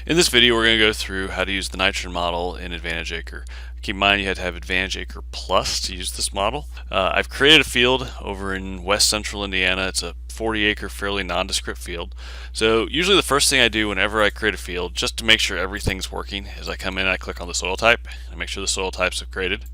In this video, we're going to go through how to use the nitrogen model in Advantage Acre. Keep in mind you have to have Advantage Acre Plus to use this model. I've created a field over in west central Indiana. It's a 40-acre fairly nondescript field. So usually the first thing I do whenever I create a field, just to make sure everything's working, is I come in and I click on the soil type and make sure the soil types have created.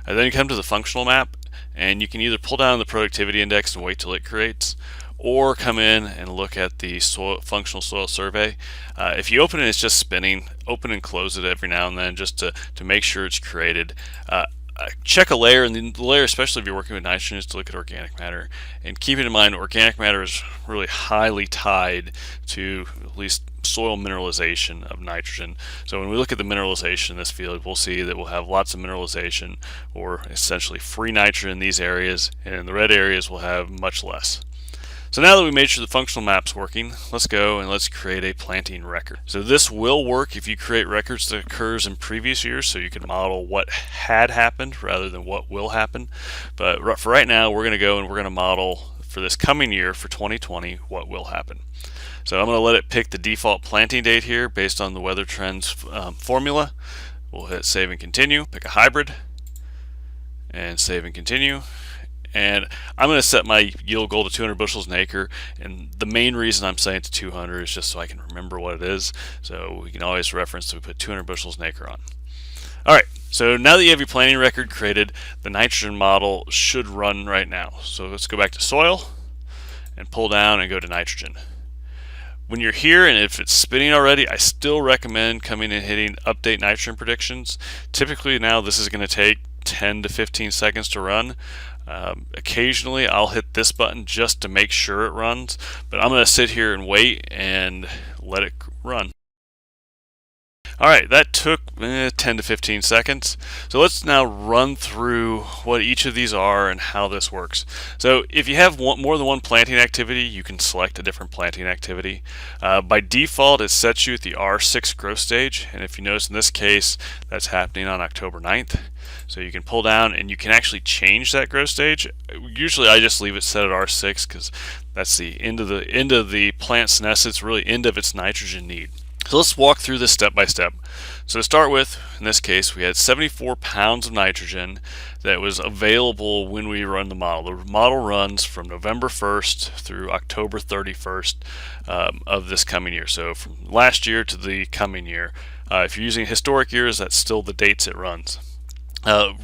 I then come to the functional map, and you can either pull down the productivity index and wait till it creates, or come in and look at the functional soil survey. If you open it, it's just spinning. Open and close it every now and then just to make sure it's created. Check a layer, and the layer, especially if you're working with nitrogen, is to look at organic matter. And keep in mind, organic matter is really highly tied to at least soil mineralization of nitrogen. So when we look at the mineralization in this field, we'll see that we'll have lots of mineralization, or essentially free nitrogen in these areas, and in the red areas we'll have much less. So now that we made sure the functional map's working, let's go and let's create a planting record. So this will work if you create records that occurs in previous years, so you can model what had happened rather than what will happen. But for right now, we're going to go and we're going to model for this coming year, for 2020, what will happen. So I'm going to let it pick the default planting date here based on the weather trends formula. We'll hit save and continue, pick a hybrid, and save and continue. And I'm going to set my yield goal to 200 bushels an acre, and the main reason I'm setting it to 200 is just so I can remember what it is. So we can always reference, so we put 200 bushels an acre on. Alright, so now that you have your planting record created, the nitrogen model should run right now. So let's go back to soil and pull down and go to nitrogen. When you're here, and if it's spinning already, I still recommend coming and hitting update nitrogen predictions. Typically now this is going to take 10 to 15 seconds to run. Occasionally I'll hit this button just to make sure it runs, but I'm going to sit here and wait and let it run. Alright, that took 10 to 15 seconds. So let's now run through what each of these are and how this works. So if you have more than one planting activity, you can select a different planting activity. By default, it sets you at the R6 growth stage, and if you notice in this case, that's happening on October 9th. So you can pull down and you can actually change that growth stage. Usually I just leave it set at R6 because that's the end of the plant senescence, really end of its nitrogen need. So let's walk through this step by step. So to start with, in this case, we had 74 pounds of nitrogen that was available when we run the model. The model runs from November 1st through October 31st of this coming year. So from last year to the coming year. If you're using historic years, that's still the dates it runs.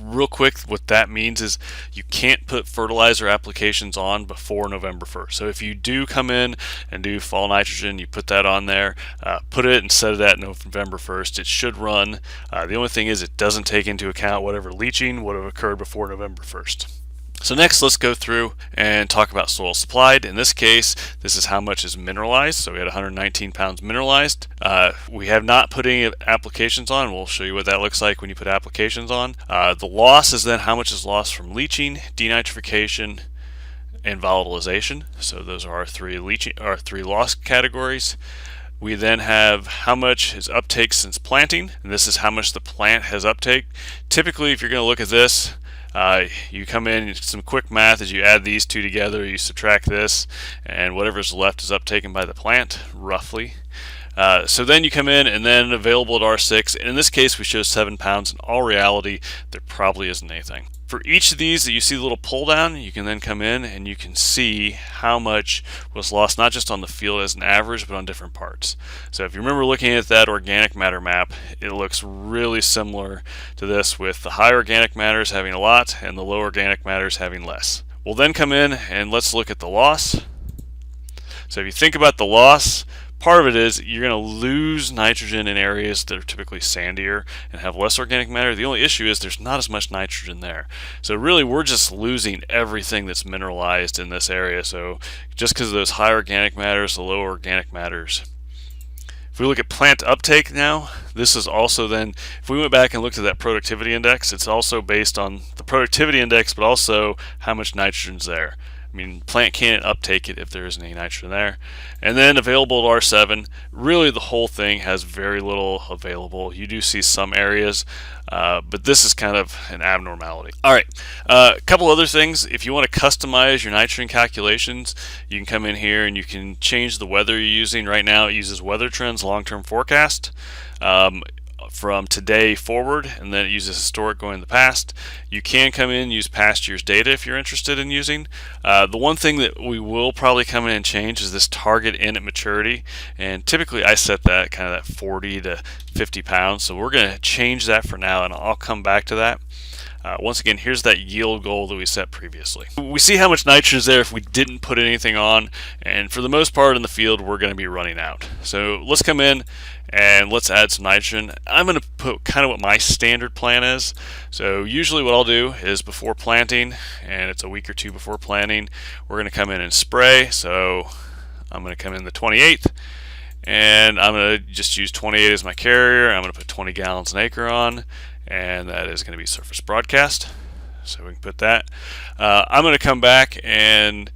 Real quick, what that means is you can't put fertilizer applications on before November 1st. So if you do come in and do fall nitrogen, you put that on there, put it and set it at November 1st. It should run. The only thing is it doesn't take into account whatever leaching would have occurred before November 1st. So next, let's go through and talk about soil supplied. In this case, this is how much is mineralized. So we had 119 pounds mineralized. We have not put any applications on. We'll show you what that looks like when you put applications on. The loss is then how much is lost from leaching, denitrification, and volatilization. So those are our three loss categories. We then have how much is uptake since planting, and this is how much the plant has uptake. Typically, if you're going to look at this, you come in, some quick math as you add these two together, you subtract this, and whatever's left is uptaken by the plant, roughly. So then you come in, and then available at R6, and in this case we show 7 pounds. In all reality, there probably isn't anything. For each of these that you see the little pull down, you can then come in and you can see how much was lost, not just on the field as an average, but on different parts. So if you remember looking at that organic matter map, it looks really similar to this, with the high organic matters having a lot and the low organic matters having less. We'll then come in and let's look at the loss. So if you think about the loss, part of it is you're going to lose nitrogen in areas that are typically sandier and have less organic matter. The only issue is there's not as much nitrogen there. So really we're just losing everything that's mineralized in this area. So just because of those high organic matters, the low organic matters. If we look at plant uptake now, this is also then, if we went back and looked at that productivity index, it's also based on the productivity index, but also how much nitrogen's there. I mean, plant can't uptake it if there isn't any nitrogen there. And then available to R7, really the whole thing has very little available. You do see some areas, but this is kind of an abnormality. All right, a couple other things. If you want to customize your nitrogen calculations, you can come in here and you can change the weather you're using. Right now it uses weather trends long-term forecast. From today forward, and then it uses historic going in the past. You can come in and use past year's data if you're interested in using. The one thing that we will probably come in and change is this target in at maturity, and typically I set that kind of that 40 to 50 pounds, so we're going to change that for now, and I'll come back to that. Once again, here's that yield goal that we set previously. We see how much nitrogen is there if we didn't put anything on, and for the most part in the field we're going to be running out. So let's come in and let's add some nitrogen. I'm going to put kind of what my standard plan is. So usually what I'll do is before planting, and it's a week or two before planting, we're going to come in and spray. So I'm going to come in the 28th, and I'm going to just use 28 as my carrier. I'm going to put 20 gallons an acre on, and that is going to be surface broadcast. So we can put that. I'm going to come back and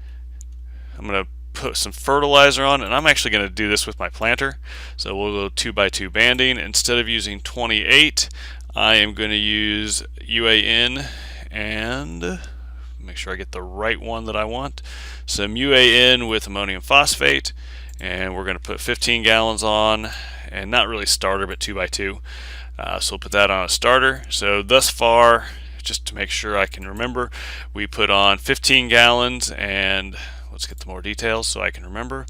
I'm going to put some fertilizer on, and I'm actually going to do this with my planter. So we'll go 2x2 banding. Instead of using 28, I am going to use UAN and make sure I get the right one that I want. Some UAN with ammonium phosphate, and we're going to put 15 gallons on, and not really starter, but 2x2. So we'll put that on a starter. So thus far, just to make sure I can remember, we put on 15 gallons, and let's get the more details so I can remember.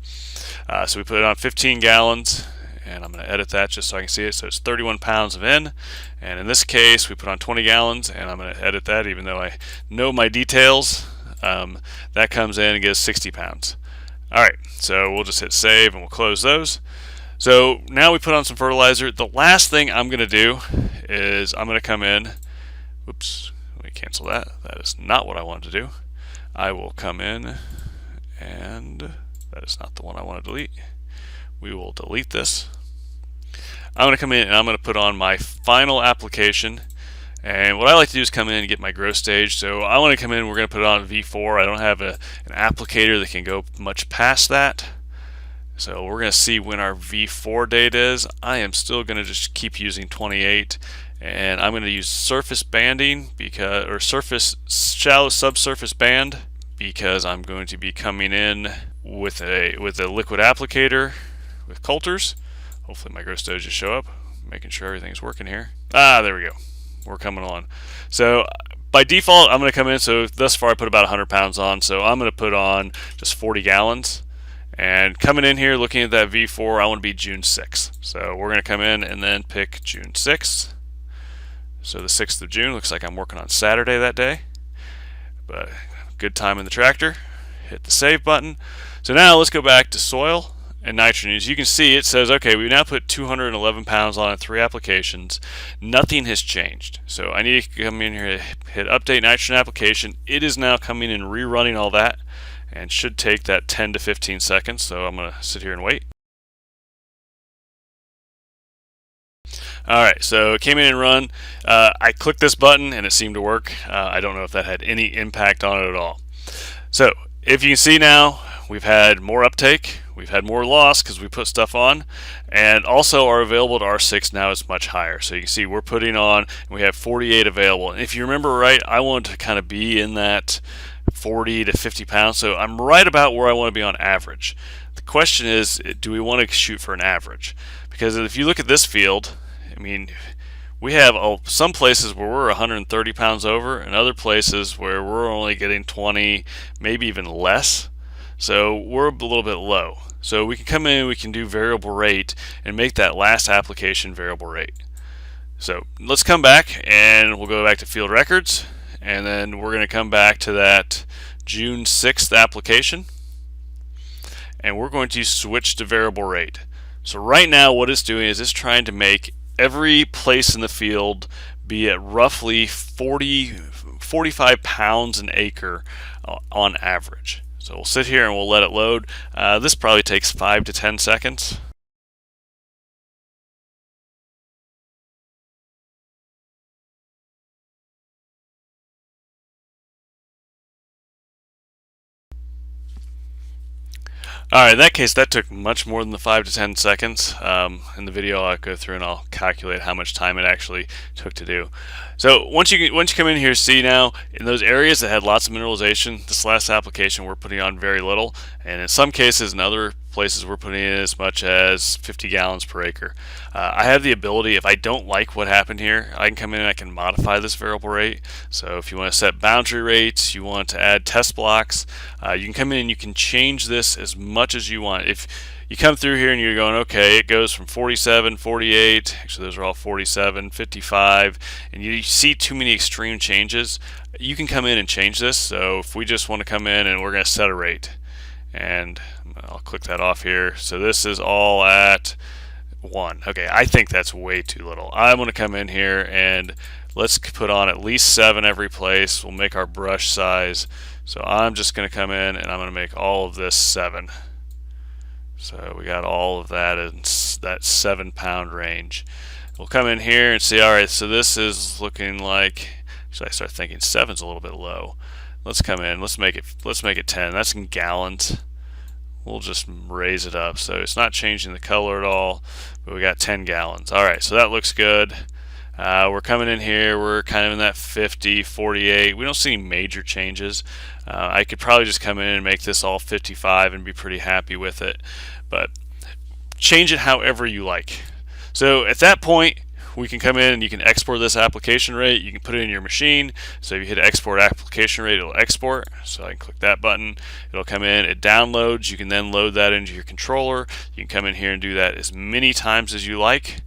So we put it on 15 gallons, and I'm going to edit that just so I can see it. So it's 31 pounds of N, and in this case we put on 20 gallons, and I'm going to edit that even though I know my details. That comes in and gives 60 pounds. Alright, so we'll just hit save and we'll close those. So now we put on some fertilizer. The last thing I'm going to do is I'm going to come in. Oops, let me cancel that. That is not what I wanted to do. I will come in, and that is not the one I want to delete. We will delete this. I'm going to come in and I'm going to put on my final application. And what I like to do is come in and get my growth stage. So I want to come in, we're going to put it on V4. I don't have an applicator that can go much past that. So we're going to see when our V4 date is. I am still going to just keep using 28, and I'm going to use surface banding or shallow subsurface band, because I'm going to be coming in with a liquid applicator with coulters. Hopefully my growth stages show up. Making sure everything's working here. There we go. We're coming on. So by default, I'm going to come in. So thus far I put about 100 pounds on. So I'm going to put on just 40 gallons. And coming in here, looking at that V4, I want to be June 6th. So we're going to come in and then pick June 6th. So the 6th of June, looks like I'm working on Saturday that day. But good time in the tractor. Hit the save button. So now let's go back to soil and nitrogen. As you can see, it says, okay, we now put 211 pounds on in 3 applications. Nothing has changed. So I need to come in here, hit update nitrogen application. It is now coming and rerunning all that, and should take that 10 to 15 seconds. So I'm going to sit here and wait. Alright, so it came in and run. I clicked this button and it seemed to work. I don't know if that had any impact on it at all. So if you can see now, we've had more uptake, we've had more loss because we put stuff on, and also our available to R6 now is much higher. So you can see we're putting on, and we have 48 available. And if you remember right, I wanted to kind of be in that 40 to 50 pounds, so I'm right about where I want to be on average. The question is, do we want to shoot for an average? Because if you look at this field, I mean, we have some places where we're 130 pounds over, and other places where we're only getting 20, maybe even less. So we're a little bit low. So we can come in, we can do variable rate and make that last application variable rate. So let's come back and we'll go back to field records, and then we're going to come back to that June 6th application, and we're going to switch to variable rate. So right now what it's doing is it's trying to make every place in the field be at roughly 45 pounds an acre on average. So we'll sit here and we'll let it load. This probably takes 5 to 10 seconds. Alright, in that case, that took much more than the 5 to 10 seconds. In the video, I'll go through and I'll calculate how much time it actually took to do. So once you come in here, see now, in those areas that had lots of mineralization, this last application we're putting on very little, and in some cases, in other places, we're putting in as much as 50 gallons per acre. I have the ability, if I don't like what happened here, I can come in and I can modify this variable rate. So if you want to set boundary rates, you want to add test blocks, you can come in and you can change this as much as you want. If you come through here and you're going, okay, it goes from 47, 48, actually those are all 47, 55, and you see too many extreme changes, you can come in and change this. So if we just want to come in and we're going to set a rate, and I'll click that off here. So this is all at 1. Okay, I think that's way too little. I'm going to come in here and let's put on at least 7 every place. We'll make our brush size. So I'm just going to come in and I'm going to make all of this 7. So we got all of that in that 7-pound range. We'll come in here and see, alright, so this is looking like, actually I start thinking 7's a little bit low. Let's come in, let's make it 10. That's in gallons. We'll just raise it up. So it's not changing the color at all, but we got 10 gallons. Alright, so that looks good. We're coming in here, we're kind of in that 50, 48. We don't see any major changes. I could probably just come in and make this all 55 and be pretty happy with it. But change it however you like. So at that point, we can come in and you can export this application rate. You can put it in your machine. So if you hit export application rate, it'll export. So I can click that button. It'll come in, it downloads. You can then load that into your controller. You can come in here and do that as many times as you like.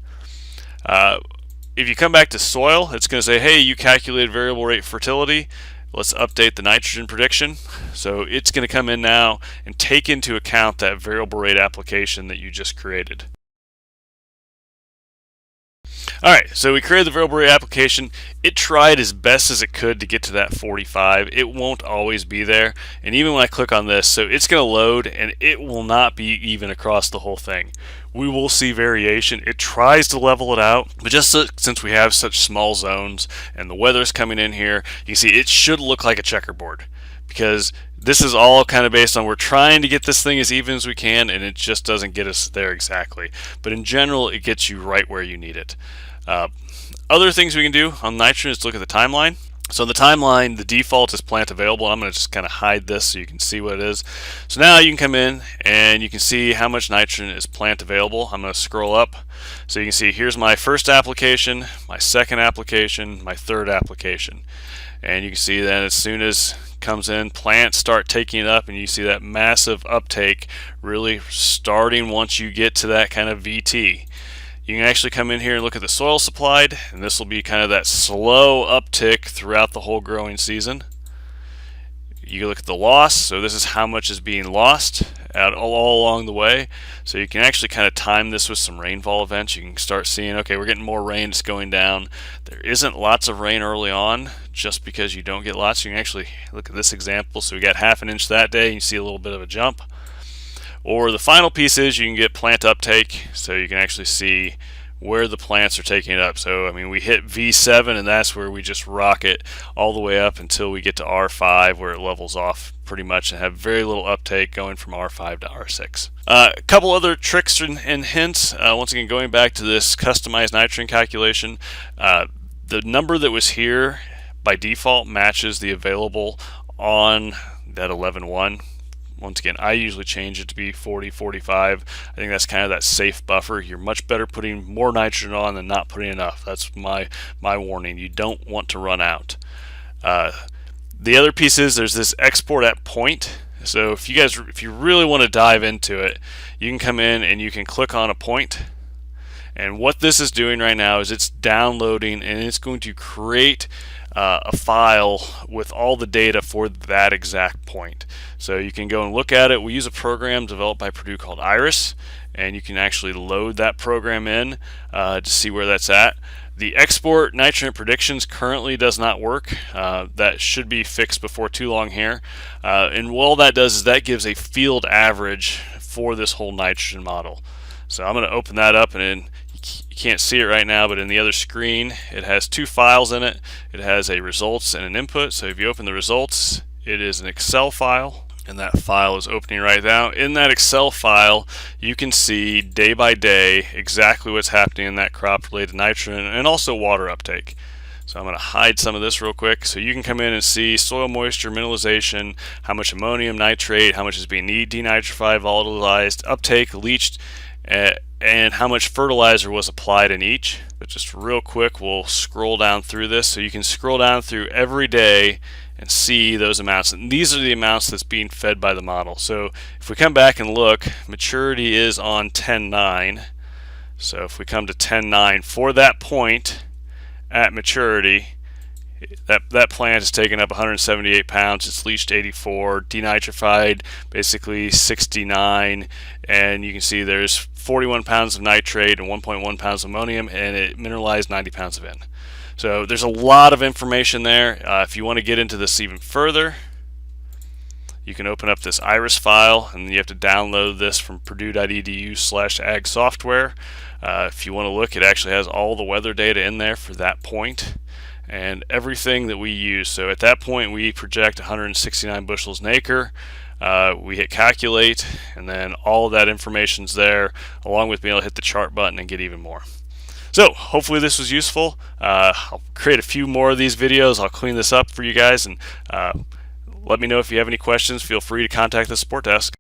If you come back to soil, it's going to say, hey, you calculated variable rate fertility. Let's update the nitrogen prediction. So it's going to come in now and take into account that variable rate application that you just created. Alright, so we created the variable rate application. It tried as best as it could to get to that 45. It won't always be there. And even when I click on this, so it's going to load and it will not be even across the whole thing. We will see variation. It tries to level it out, but just since we have such small zones and the weather's coming in here, you can see it should look like a checkerboard, because this is all kind of based on we're trying to get this thing as even as we can, and it just doesn't get us there exactly. But in general, it gets you right where you need it. Other things we can do on nitrogen is look at the timeline. So in the timeline, the default is plant available. I'm going to just kind of hide this so you can see what it is. So now you can come in and you can see how much nitrogen is plant available. I'm going to scroll up. So you can see here's my first application, my second application, my third application. And you can see that as soon as it comes in, plants start taking it up, and you see that massive uptake really starting once you get to that kind of VT. You can actually come in here and look at the soil supplied, and this will be kind of that slow uptick throughout the whole growing season. You can look at the loss, so this is how much is being lost all along the way. So you can actually kind of time this with some rainfall events. You can start seeing, okay, we're getting more rain, it's going down. There isn't lots of rain early on, just because you don't get lots. You can actually look at this example. So we got ½ inch that day, and you see a little bit of a jump. Or the final piece is you can get plant uptake, so you can actually see where the plants are taking it up. So I mean, we hit V7, and that's where we just rocket all the way up until we get to R5, where it levels off pretty much and have very little uptake going from R5 to R6. A couple other tricks and hints. Once again, going back to this customized nitrogen calculation, the number that was here by default matches the available on that 11.1. Once again, I usually change it to be 40, 45. I think that's kind of that safe buffer. You're much better putting more nitrogen on than not putting enough. That's my warning. You don't want to run out. The other piece is there's this export at point. So if you really want to dive into it, you can come in and you can click on a point. And what this is doing right now is it's downloading, and it's going to create a file with all the data for that exact point. So you can go and look at it. We use a program developed by Purdue called Iris, and you can actually load that program in to see where that's at. The export nitrogen predictions currently does not work. That should be fixed before too long here. And all that does is that gives a field average for this whole nitrogen model. So I'm going to open that up, and then you can't see it right now, but in the other screen it has two files in it. It has a results and an input. So if you open the results, it is an Excel file. And that file is opening right now. In that Excel file, you can see day by day exactly what's happening in that crop related to nitrogen and also water uptake. So I'm going to hide some of this real quick so you can come in and see soil moisture, mineralization, how much ammonium nitrate, how much is being denitrified, volatilized, uptake, leached, and how much fertilizer was applied in each. But just real quick, we'll scroll down through this so you can scroll down through every day and see those amounts. And these are the amounts that's being fed by the model. So if we come back and look, maturity is on 10.9. So if we come to 10.9 for that point at maturity, that plant has taken up 178 pounds, it's leached 84, denitrified basically 69, and you can see there's 41 pounds of nitrate and 1.1 pounds of ammonium, and it mineralized 90 pounds of N. So there's a lot of information there. If you want to get into this even further, you can open up this IRIS file, and you have to download this from purdue.edu/ag software. If you want to look, it actually has all the weather data in there for that point and everything that we use. So at that point we project 169 bushels an acre. We hit calculate, and then all of that information's there, along with being able to hit the chart button and get even more. So hopefully this was useful. I'll create a few more of these videos. I'll clean this up for you guys, and let me know if you have any questions. Feel free to contact the support desk.